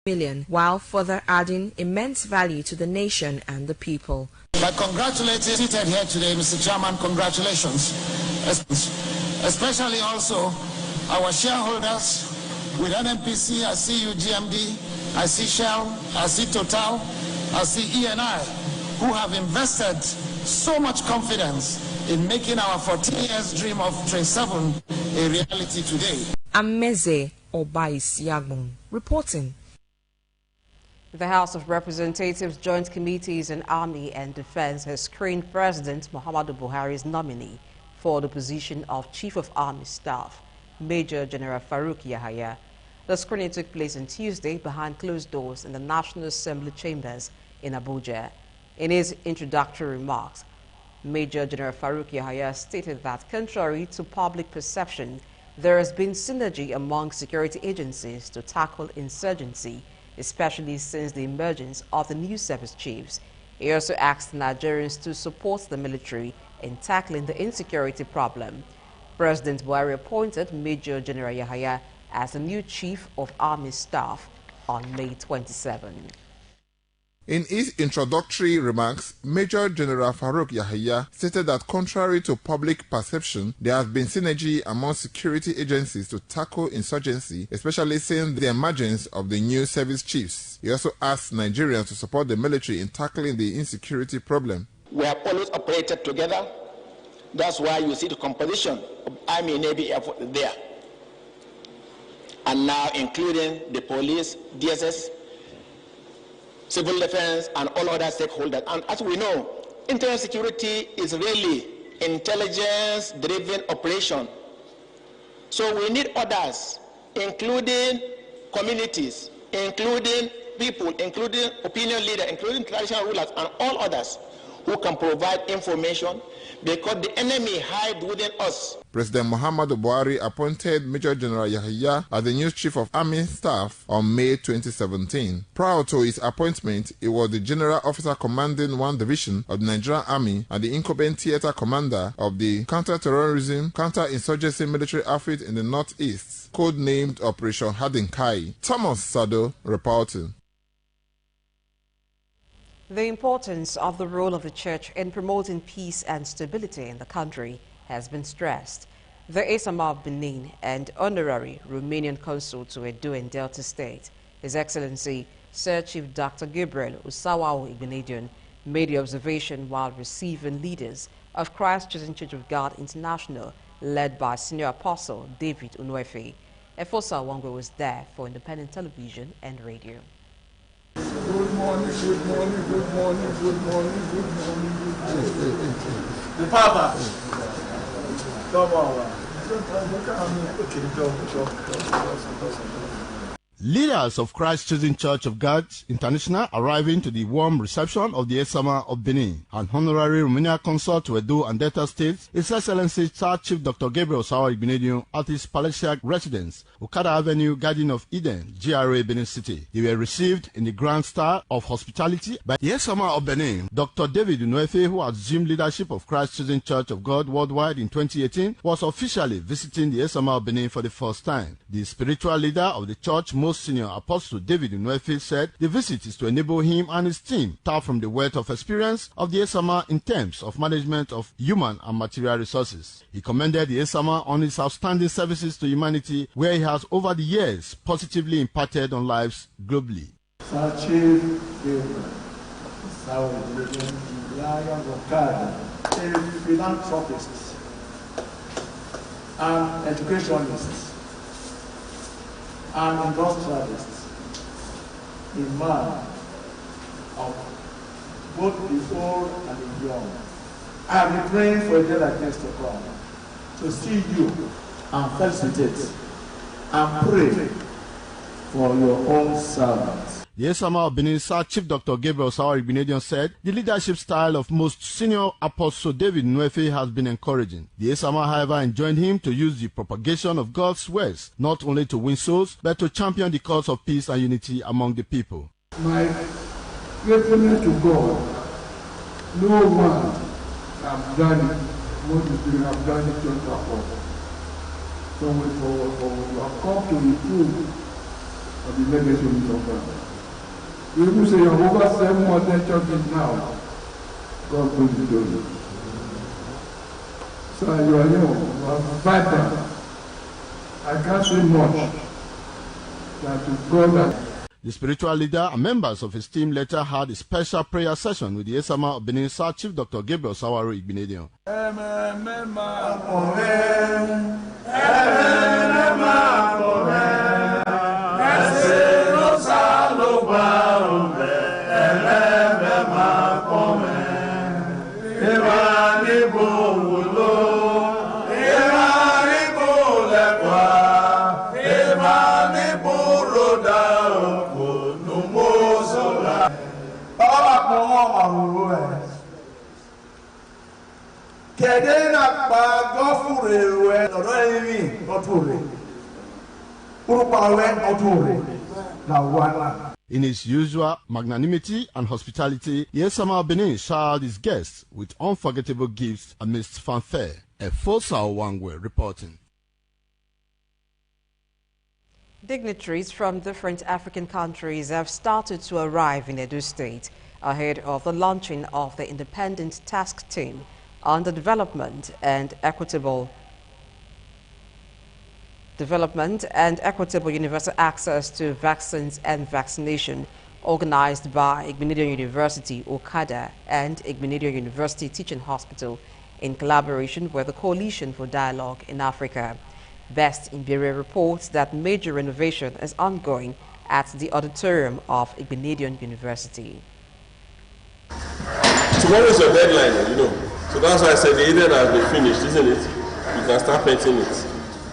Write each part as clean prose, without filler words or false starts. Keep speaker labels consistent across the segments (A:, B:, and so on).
A: million, while further adding immense value to the nation and the people.
B: By congratulating seated here today, Mr. Chairman, congratulations. Especially also our shareholders with NNPC, I see you, GMD, I see Shell, I see Total, I see ENI, who have invested so much confidence in making our 14 years dream of Train 7 a reality today.
A: Ameze Obais Yagbon reporting.
C: The House of Representatives Joint Committees on Army and Defense has screened President Muhammadu Buhari's nominee for the position of Chief of Army Staff, Major General Farouk Yahaya. The screening took place on Tuesday behind closed doors in the National Assembly chambers in Abuja. In his introductory remarks, Major General Farouk Yahaya stated that contrary to public perception, there has been synergy among security agencies to tackle insurgency, especially since the emergence of the new service chiefs. He also asked Nigerians to support the military in tackling the insecurity problem. President Buhari appointed Major General Yahaya as the new Chief of Army Staff on May 27.
D: In his introductory remarks, Major General Farouk Yahaya stated that contrary to public perception, there has been synergy among security agencies to tackle insurgency, especially since the emergence of the new service chiefs. He also asked Nigerians to support the military in tackling the insecurity problem.
E: We have always operated together. That's why you see the composition of Army, Navy, Air Force there. And now including the police, DSS, civil defense, and all other stakeholders. And as we know, internal security is really intelligence-driven operation. So we need others, including communities, including people, including opinion leaders, including traditional rulers, and all others who can provide information, because the enemy hides within us.
D: President Muhammadu Buhari appointed Major General Yahaya as the new Chief of Army Staff on May 2017. Prior to his appointment, he was the General Officer commanding one division of the Nigerian Army and the incumbent theater commander of the counter-terrorism, counter-insurgency military outfit in the Northeast, codenamed Operation Hadinkai. Thomas Sado reporting.
C: The importance of the role of the church in promoting peace and stability in the country has been stressed. The Esama of Benin and honorary Romanian consul to Edo and Delta State, His Excellency Sir Chief Dr. Gabriel Usawao Igbinedion, made the observation while receiving leaders of Christ Chosen Church of God International, led by Senior Apostle David Unuefe. Efosa Wangwe was there for independent television and radio.
F: Good morning, good morning, good morning, good morning, good morning, good morning. The Papa. Come on.
G: Leaders of Christ Chosen Church of God International arriving to the warm reception of the Esama of Benin, an honorary Romanian consul to Edo and Delta States, His Excellency Sir Chief Dr. Gabriel Usawao Igbinedion at his palatial residence, Okada Avenue, Garden of Eden, GRA, Benin City. They were received in the grand style of hospitality by the Esama of Benin, Dr. David Unuefe, who assumed leadership of Christ Chosen Church of God worldwide in 2018, was officially visiting the Esama of Benin for the first time. The spiritual leader of the church, Senior Apostle David Unuefe, said the visit is to enable him and his team tap from the wealth of experience of the Esama in terms of management of human and material resources. He commended the Esama on his outstanding services to humanity, where he has over the years positively impacted on lives globally.
F: A philanthropist and educationist and industrialist, a man of both the old and the young. I have been praying for a day like this to come, to see you and felicitate and pray for your own servants.
G: The Esama of Benin, Sir Chief Dr. Gabriel Usawao Igbinedion, said the leadership style of most senior Apostle David Unuefe has been encouraging. The Esama, however, enjoined him to use the propagation of God's words not only to win souls, but to champion the cause of peace and unity among the people.
F: My faithfulness to God, no one have done it what you have done it just before. So we have come to the truth of the legacy of the Father. You will say you have over 700 churches now. God bless you. So you are young, you are vibrant. I can't say much. That to God.
G: The spiritual leader and members of his team later had a special prayer session with the Esama of Benin South Chief Dr. Gabriel Sawaro Igbenedion. In his usual magnanimity and hospitality, Yesama Benin showered his guests with unforgettable gifts amidst fanfare. Efosa Wangwe reporting.
C: Dignitaries from different African countries have started to arrive in Edo State ahead of the launching of the Independent Task Team on the Development and Equitable Universal Access to Vaccines and Vaccination, organized by Igbenedion University, Okada, and Igbenedion University Teaching Hospital in collaboration with the Coalition for Dialogue in Africa. Best in Berea reports that major renovation is ongoing at the auditorium of Igbenedion University.
H: Tomorrow is your deadline, you know. So that's why I said the Eden has been finished, isn't it? You can start painting it.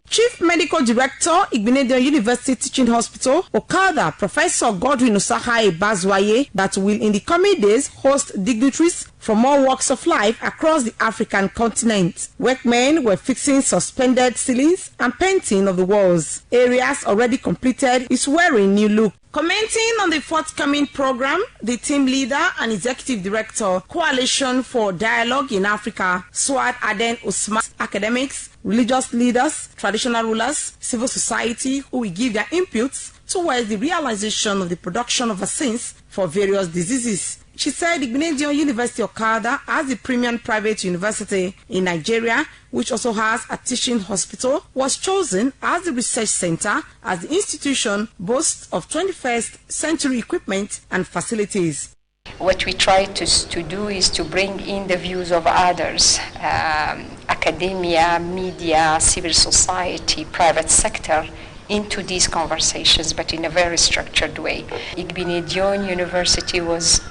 A: Chief Medical Director, Igbenedion University Teaching Hospital, Okada, Professor Godwin Osahai Bazwaye, that will in the coming days host dignitaries from all walks of life across the African continent. Workmen were fixing suspended ceilings and painting of the walls. Areas already completed is wearing new look. Commenting on the forthcoming program, the team leader and executive director, Coalition for Dialogue in Africa, Swad Aden Usman, academics, religious leaders, traditional rulers, civil society, who will give their inputs towards the realization of the production of vaccines for various diseases. She said Igbenedion University Okada as the premium private university in Nigeria, which also has a teaching hospital, was chosen as the research center as the institution boasts of 21st century equipment and facilities.
I: What we try to do is to bring in the views of others, academia, media, civil society, private sector, into these conversations, but in a very structured way. Igbenedion University was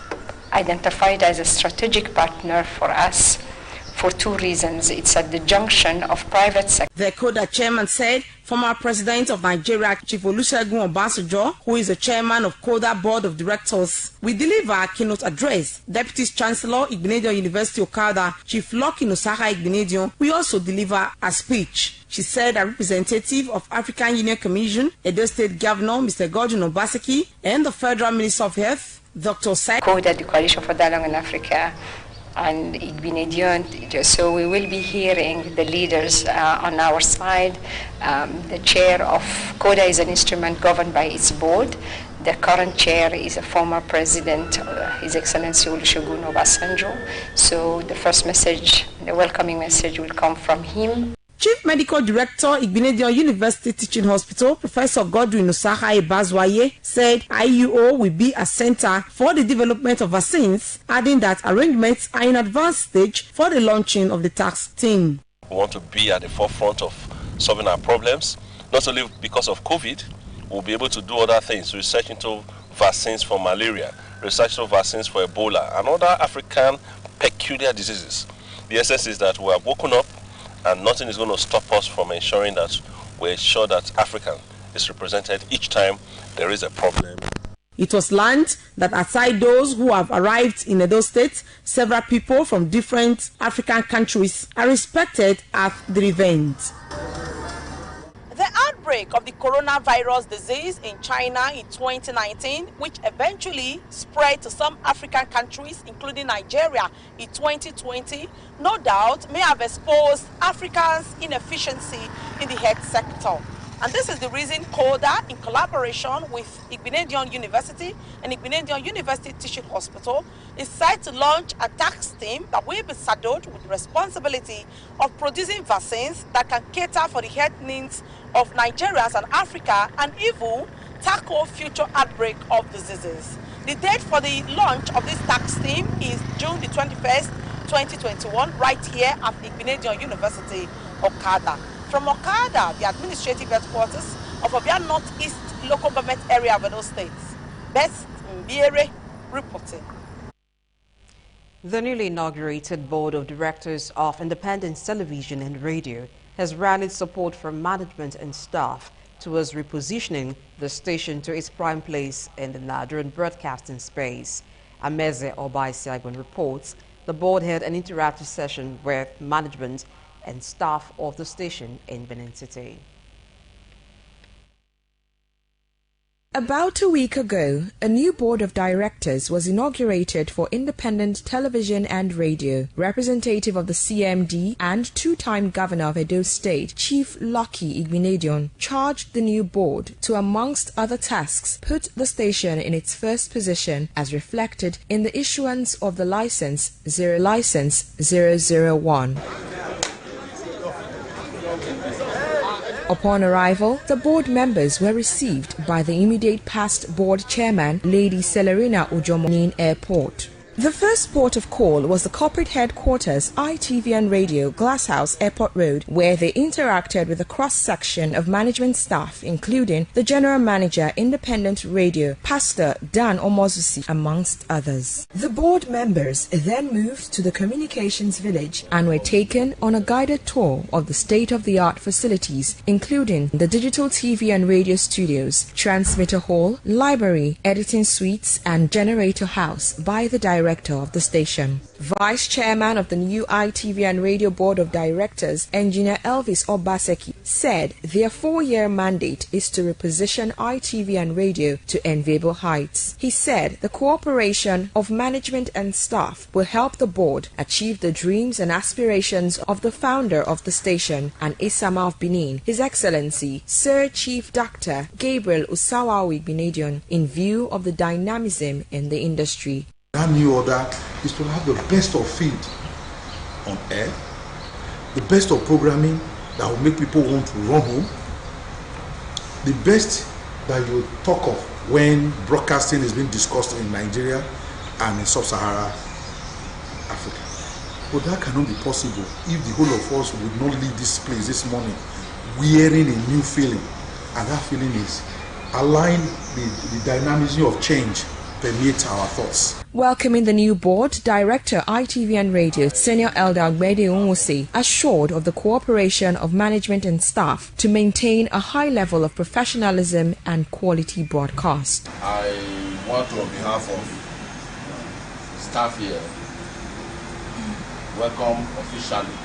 I: identified as a strategic partner for us for two reasons. It's at the junction of private sector.
A: The CODA chairman said former president of Nigeria, Chief Olusegun Obasanjo, who is the chairman of CODA board of directors, will deliver a keynote address. Deputy Chancellor, Igbenedion University Okada, Chief Lucky Nosaha Igbenedion, will also deliver a speech. She said a representative of African Union Commission, Edo State Governor, Mr. Godwin Obaseki, and the Federal Minister of Health, Dr. Sai.
I: CODA, the Coalition for Dialogue in Africa, and Igbenedion. So we will be hearing the leaders on our side. The chair of CODA is an instrument governed by its board. The current chair is a former president, His Excellency Olusegun Obasanjo. So the first message, the welcoming message, will come from him.
A: Chief Medical Director, Igbenedion University Teaching Hospital, Professor Godwin Osahai Bazwaye, said IUO will be a center for the development of vaccines, adding that arrangements are in advanced stage for the launching of the task team.
H: We want to be at the forefront of solving our problems, not only because of COVID. We'll be able to do other things, research into vaccines for malaria, research into vaccines for Ebola, and other African peculiar diseases. The essence is that we have woken up, and nothing is going to stop us from ensuring that we ensure that Africa is represented each time there is a problem.
A: It was learned that aside those who have arrived in Edo State, several people from different African countries are expected at the event. The outbreak of the coronavirus disease in China in 2019, which eventually spread to some African countries, including Nigeria, in 2020, no doubt may have exposed Africans' inefficiency in the health sector. And this is the reason CODA, in collaboration with Igbinedion University and Igbinedion University Teaching Hospital, is set to launch a task team that will be saddled with the responsibility of producing vaccines that can cater for the health needs of Nigerians and Africa, and even tackle future outbreak of diseases. The date for the launch of this task team is June the 21st, 2021, right here at Igbinedion University, Okada. From Okada, the administrative headquarters of Obia Northeast Local Government Area of Edo State. Best Mbiere reporting.
C: The newly inaugurated Board of Directors of Independent Television and Radio has rallied support from management and staff towards repositioning the station to its prime place in the Nigerian broadcasting space. Ameze Obaisiagbon reports the board held an interactive session with management and staff of the station in Benin City.
J: About a week ago, a new board of directors was inaugurated for Independent Television and Radio. Representative of the CMD and two-time governor of Edo State, Chief Lucky Igbinedion, charged the new board to, amongst other tasks, put the station in its first position as reflected in the issuance of the license 001. Upon arrival, the board members were received by the immediate past board chairman, Lady Celerina Ujomonin Airport. The first port of call was the corporate headquarters, ITV and Radio, Glasshouse, Airport Road, where they interacted with a cross-section of management staff, including the General Manager, Independent Radio, Pastor Dan Omozusi, amongst others. The board members then moved to the Communications Village and were taken on a guided tour of the state-of-the-art facilities, including the digital TV and radio studios, transmitter hall, library, editing suites, and generator house by the director of the station. Vice Chairman of the new ITV and Radio Board of Directors, Engineer Elvis Obaseki, said their 4-year mandate is to reposition ITV and Radio to enviable heights. He said the cooperation of management and staff will help the board achieve the dreams and aspirations of the founder of the station and Isama of Benin, His Excellency Sir Chief Dr. Gabriel Usawawi Igbinedion, in view of the dynamism in the industry.
K: That new order is to have the best of feed on air, the best of programming that will make people want to run home, the best that you talk of when broadcasting is being discussed in Nigeria and in sub-Saharan Africa. But that cannot be possible if the whole of us would not leave this place this morning wearing a new feeling, and that feeling is allowing the dynamism of change permeate our thoughts.
J: Welcoming the new board, Director ITV and Radio, Senior Elder Agbede Onwusi, assured of the cooperation of management and staff to maintain a high level of professionalism and quality broadcast.
L: I want to, on behalf of staff here, welcome officially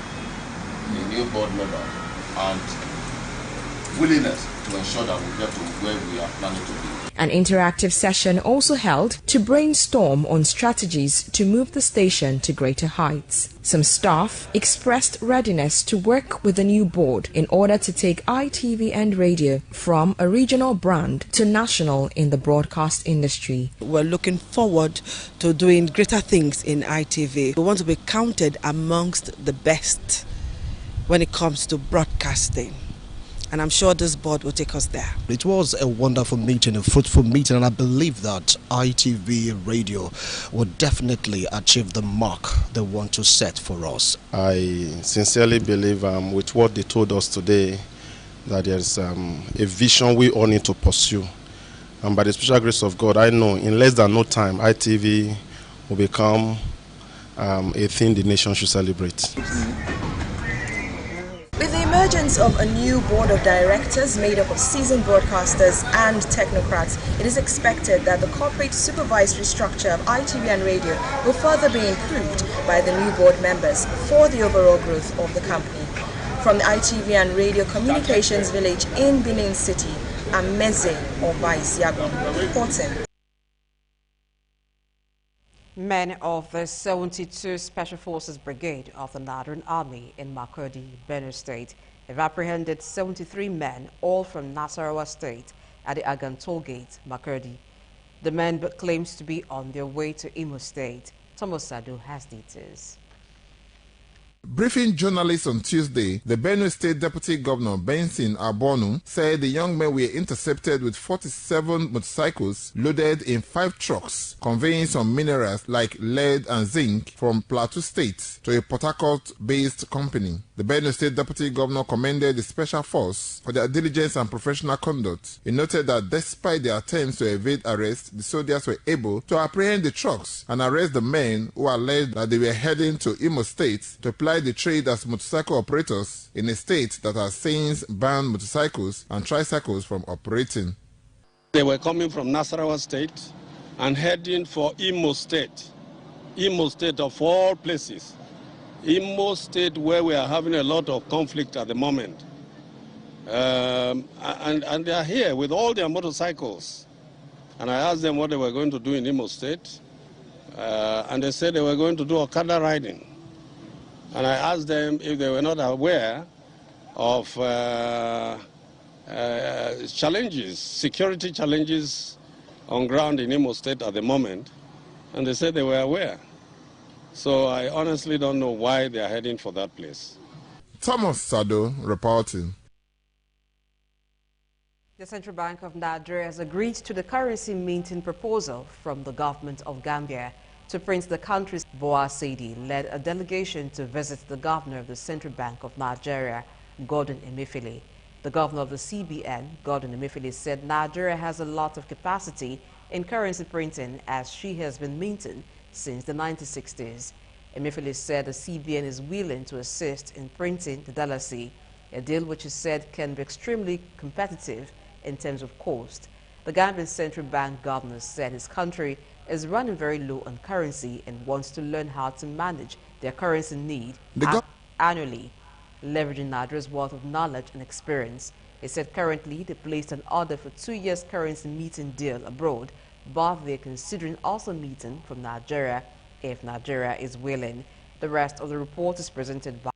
L: the new board member and willingness to ensure that we get to where we are planning to be.
J: An interactive session also held to brainstorm on strategies to move the station to greater heights. Some staff expressed readiness to work with the new board in order to take ITV and Radio from a regional brand to national in the broadcast industry.
M: We're looking forward to doing greater things in ITV. We want to be counted amongst the best when it comes to broadcasting. And I'm sure this board will take us there.
N: It was a wonderful meeting, a fruitful meeting, and I believe that ITV Radio will definitely achieve the mark they want to set for us.
O: I sincerely believe with what they told us today that there's a vision we all need to pursue. And by the special grace of God, I know in less than no time, ITV will become a thing the nation should celebrate.
J: With the emergence of a new board of directors made up of seasoned broadcasters and technocrats, it is expected that the corporate supervisory structure of ITV and Radio will further be improved by the new board members for the overall growth of the company. From the ITV and Radio Communications Village in Benin City, Ameze Obaisiagbon reporting.
C: Men of the 72 Special Forces Brigade of the Northern Army in Makurdi, Benue State, have apprehended 73 men, all from Nasarawa State, at the Agan toll gate, Makurdi. The men claims to be on their way to Imo State. Thomas Sadu has details.
D: Briefing journalists on Tuesday, the Benue State Deputy Governor Benson Abonu said the young men were intercepted with 47 motorcycles loaded in 5 trucks, conveying some minerals like lead and zinc from Plateau State to a Port Harcourt-based company. The Benue State Deputy Governor commended the Special Force for their diligence and professional conduct. He noted that despite their attempts to evade arrest, the soldiers were able to apprehend the trucks and arrest the men who alleged that they were heading to Imo State to ply the trade as motorcycle operators in a state that has since banned motorcycles and tricycles from operating.
P: They were coming from Nasarawa State and heading for Imo State. Imo State of all places. Imo State, where we are having a lot of conflict at the moment. And they are here with all their motorcycles. And I asked them what they were going to do in Imo State. And they said they were going to do Okada riding. And I asked them if they were not aware of challenges, security challenges on ground in Imo State at the moment. And they said they were aware. So I honestly don't know why they are heading for that place.
D: Thomas Sado reporting.
C: The Central Bank of Nigeria has agreed to the currency minting proposal from the government of Gambia to print the country's. Boa Sidi led a delegation to visit the governor of the Central Bank of Nigeria, Gordon Emefiele. The governor of the CBN, Gordon Emefiele, said Nigeria has a lot of capacity in currency printing as she has been minting since the 1960s. Emefiele said the CBN is willing to assist in printing the dalasi, a deal which he said can be extremely competitive in terms of cost. The Gambian Central Bank governor said his country is running very low on currency and wants to learn how to manage their currency need annually, leveraging Nigeria's wealth of knowledge and experience. He said currently they placed an order for 2 years currency meeting deal abroad, but they're considering also meeting from Nigeria if Nigeria is willing. The rest of the report is presented by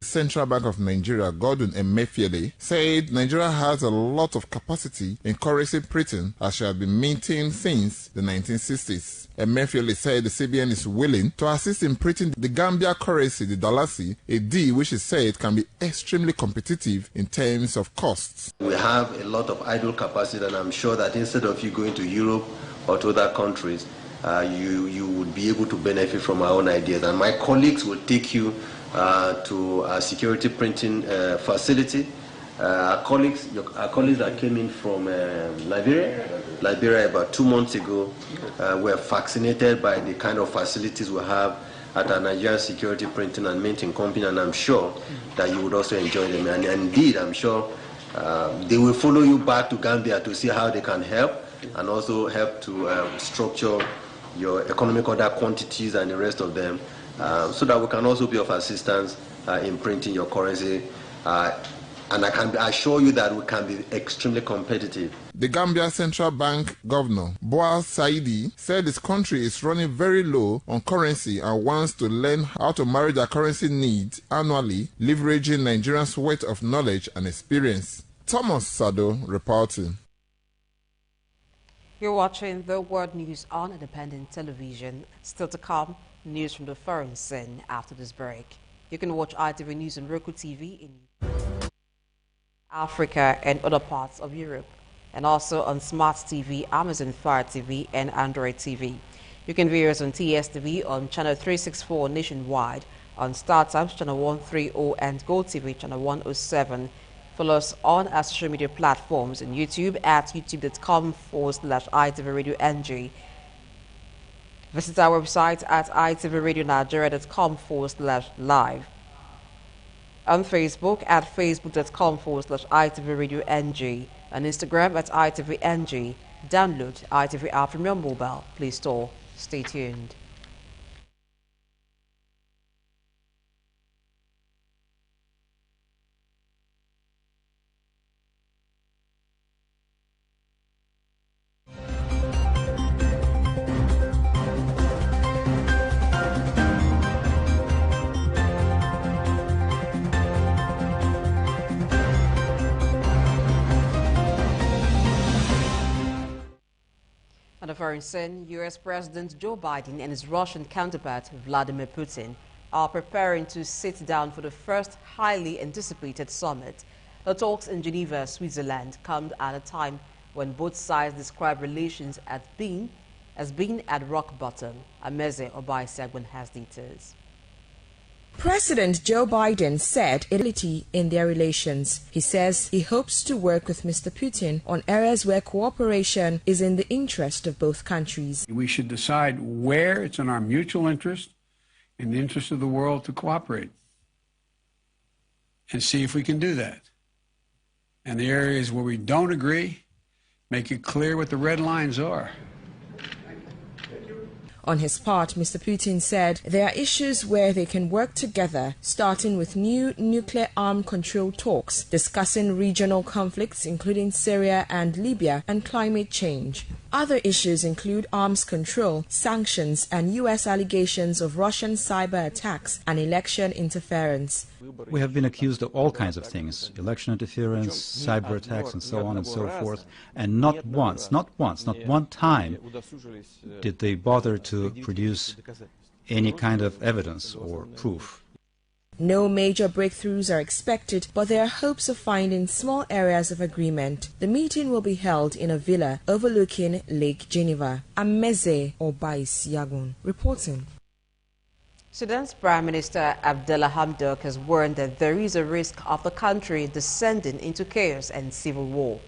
D: Central Bank of Nigeria, Gordon Emefiele, said Nigeria has a lot of capacity in currency printing as she has been minting since the 1960s. Emefiele said the CBN is willing to assist in printing the Gambia currency, the dalasi, a deal which he said can be extremely competitive in terms of costs.
Q: We have a lot of idle capacity, and I'm sure that instead of you going to Europe or to other countries, you would be able to benefit from our own ideas. And my colleagues will take you to a security printing facility. Our colleagues that came in from Liberia about 2 months ago were vaccinated by the kind of facilities we have at our Nigerian security printing and minting company, and I'm sure that you would also enjoy them. And indeed, I'm sure they will follow you back to Gambia to see how they can help and also help to structure your economic order quantities and the rest of them, so that we can also be of assistance in printing your currency. And I can assure you that we can be extremely competitive.
D: The Gambia Central Bank Governor, Boa Sidi, said his country is running very low on currency and wants to learn how to manage their currency needs annually, leveraging Nigerians' wealth of knowledge and experience. Thomas Sado reporting.
C: You're watching the World News on Independent Television. Still to come, news from the foreign scene after this break. You can watch ITV News on Roku TV in Africa and other parts of Europe, and also on Smart TV, Amazon Fire TV, and Android TV. You can view us on TSTV on channel 364 nationwide, on StarTimes channel 130 and GoTV channel 107. Follow us on our social media platforms on YouTube at youtube.com/ITV Radio NG. Visit our website at itvradioNigeria.com/live. On Facebook at facebook.com/ITV Radio NG. On Instagram at ITV NG. Download ITV app from your mobile Play Store. Stay tuned. On the foreign scene, U.S. President Joe Biden and his Russian counterpart Vladimir Putin are preparing to sit down for the first highly anticipated summit. The talks in Geneva, Switzerland, come at a time when both sides describe relations as being at rock bottom. Ameze Obaisiagbon has details.
J: President Joe Biden said ability in their relations. He says he hopes to work with Mr. Putin on areas where cooperation is in the interest of both countries.
R: We should decide where it's in our mutual interest, in the interest of the world, to cooperate and see if we can do that. And the areas where we don't agree, make it clear what the red lines are.
J: On his part, Mr. Putin said there are issues where they can work together, starting with new nuclear arm control talks, discussing regional conflicts including Syria and Libya, and climate change. Other issues include arms control, sanctions, and U.S. allegations of Russian cyber attacks and election interference.
S: We have been accused of all kinds of things, election interference, cyber attacks, and so on and so forth, and not one time did they bother to produce any kind of evidence or proof.
J: No major breakthroughs are expected, but there are hopes of finding small areas of agreement. The meeting will be held in a villa overlooking Lake Geneva. Ameze Obaisiagbon reporting.
C: Sudan's Prime Minister Abdallah Hamdok has warned that there is a risk of the country descending into chaos and civil war.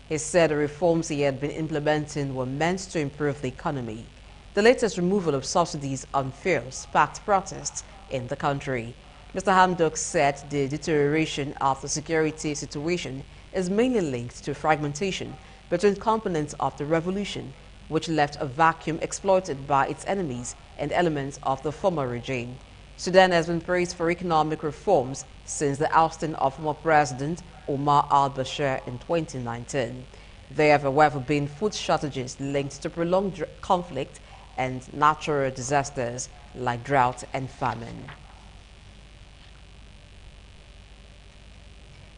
C: He said the reforms he had been implementing were meant to improve the economy. The latest removal of subsidies on fuel sparked protests in the country. Mr. Hamdok said the deterioration of the security situation is mainly linked to fragmentation between components of the revolution, which left a vacuum exploited by its enemies and elements of the former regime. Sudan has been praised for economic reforms since the ousting of former President Omar al-Bashir in 2019. There have, however, been food shortages linked to prolonged conflict and natural disasters like drought and famine.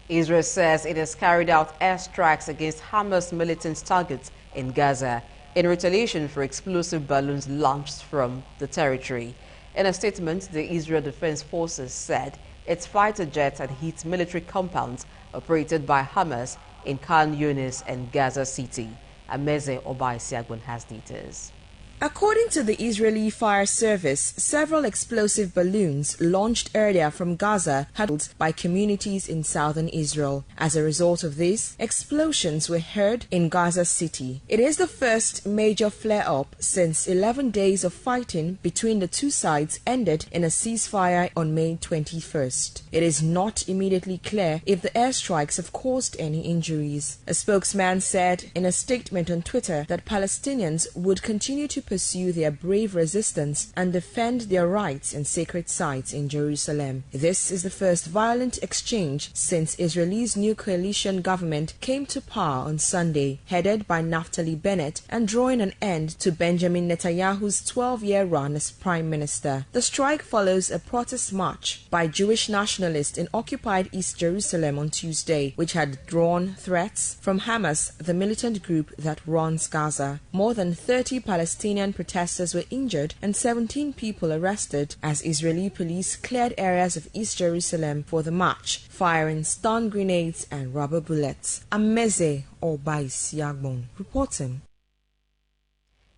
C: Israel says it has carried out airstrikes against Hamas militant targets in Gaza in retaliation for explosive balloons launched from the territory. In a statement, the Israel Defense Forces said its fighter jets had hit military compounds operated by Hamas in Khan Yunis and Gaza City. Ameze Obaisiagbon has details.
J: According to the Israeli Fire Service, several explosive balloons launched earlier from Gaza had been by communities in southern Israel. As a result of this, explosions were heard in Gaza City. It is the first major flare-up since 11 days of fighting between the two sides ended in a ceasefire on May 21st. It is not immediately clear if the airstrikes have caused any injuries. A spokesman said in a statement on Twitter that Palestinians would continue to pursue their brave resistance and defend their rights in sacred sites in Jerusalem. This is the first violent exchange since Israel's new coalition government came to power on Sunday, headed by Naftali Bennett and drawing an end to Benjamin Netanyahu's 12-year run as prime minister. The strike follows a protest march by Jewish nationalists in occupied East Jerusalem on Tuesday, which had drawn threats from Hamas, the militant group that runs Gaza. More than 30 Palestinian protesters were injured and 17 people arrested as Israeli police cleared areas of East Jerusalem for the march, firing stun grenades and rubber bullets. Ameze Obaisiagbon reporting.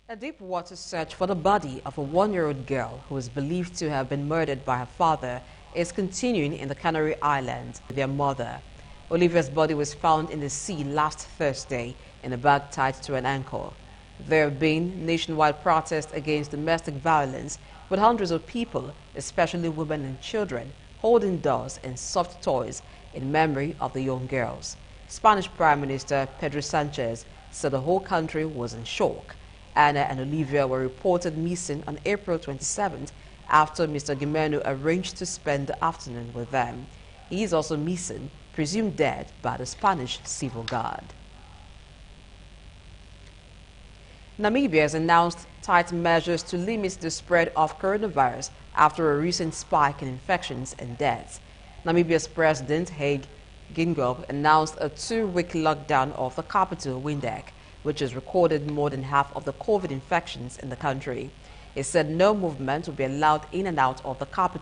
C: A deep water search for the body of a 1-year-old girl who is believed to have been murdered by her father is continuing in the Canary Islands with their mother. Olivia's body was found in the sea last Thursday in a bag tied to an ankle. There have been nationwide protests against domestic violence, with hundreds of people, especially women and children, holding dolls and soft toys in memory of the young girls. Spanish Prime Minister Pedro Sanchez said the whole country was in shock. Anna and Olivia were reported missing on April 27th after Mr. Gimeno arranged to spend the afternoon with them. He is also missing, presumed dead by the Spanish Civil Guard. Namibia has announced tight measures to limit the spread of coronavirus after a recent spike in infections and deaths. Namibia's President Hage Geingob announced a 2-week lockdown of the capital, Windhoek, which has recorded more than half of the COVID infections in the country. It said no movement will be allowed in and out of the capital